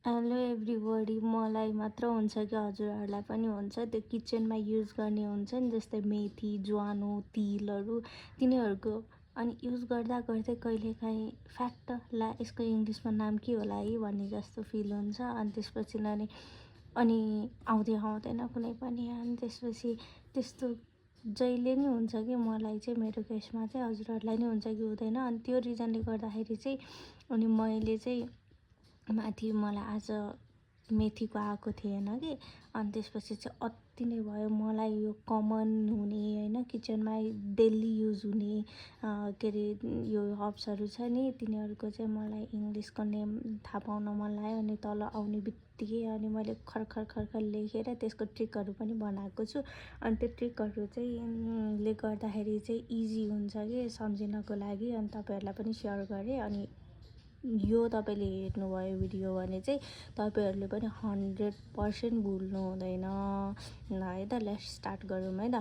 Hello everybody, मलाई मात्र हुन्छ कि हजुरहरूलाई पनि हुन्छ? त्यो किचनमा युज गर्ने हुन्छ नि, जस्तै मेथी, ज्वानो, तिलहरू तिनीहरूको। अनि युज गर्दा गर्दै कहिलेकाहीँ फ्याक्ट ला यसको इङ्ग्लिसमा नाम के होला है भन्ने जस्तो फिल हुन्छ। अनि त्यसपछि अनि आउँदै आउँदैन कुनै पनि। अनि त्यसपछि त्यस्तो जहिले नै हुन्छ कि मलाई चाहिँ, मेरो केसमा चाहिँ हजुरहरूलाई नै हुन्छ कि हुँदैन। अनि त्यो रिजनले गर्दाखेरि चाहिँ अनि मैले चाहिँ माथि मलाई आज मेथीको आएको थिएन कि। अनि त्यसपछि चाहिँ अति नै भयो मलाई यो कमन हुने होइन, किचनमा डेली युज हुने के अरे यो हर्ब्सहरू छ नि, तिनीहरूको चाहिँ मलाई इङ्ग्लिसको नेम थाहा पाउन मन लाग्यो। अनि तल आउने बित्तिकै अनि मैले खर्खर खर्खर लेखेर त्यसको ट्रिकहरू पनि बनाएको छु। अनि त्यो ट्रिकहरू चाहिँ ले गर्दाखेरि चाहिँ इजी हुन्छ कि सम्झिनको लागि। अनि तपाईँहरूलाई पनि सेयर गरेँ। अनि यो तपाईँले हेर्नुभयो भिडियो भने चाहिँ तपाईँहरूले पनि 100% भुल्नु हुँदैन। ल है त, लेट्स स्टार्ट गरौँ है त।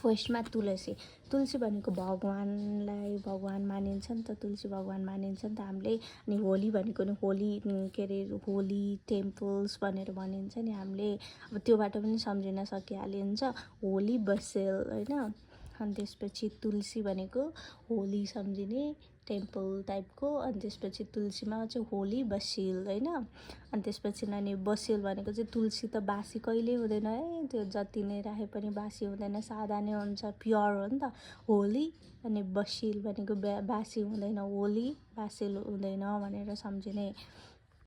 फर्स्टमा तुलसी भनेको भगवान मानिन्छ नि त, तुलसी भगवान मानिन्छ नि त हामीले। अनि होली भनेको नि होली के अरे होली टेम्पल्स भनेर भनिन्छ नि हामीले। अब त्योबाट पनि सम्झिन सकिहालिन्छ, होली बसेल होइन। अनि त्यसपछि तुलसी भनेको होली सम्झिने टेम्पल टाइपको। अनि त्यसपछि तुलसीमा चाहिँ होली बसेल होइन। अनि त्यसपछि नानी बसेल भनेको चाहिँ तुलसी त बासी कहिल्यै हुँदैन है, त्यो जति नै राखे पनि बासी हुँदैन, सादा नै हुन्छ, प्योर हो नि त होली। अनि बसेल भनेको बासी हुँदैन, होली बासेल हुँदैन भनेर सम्झिने।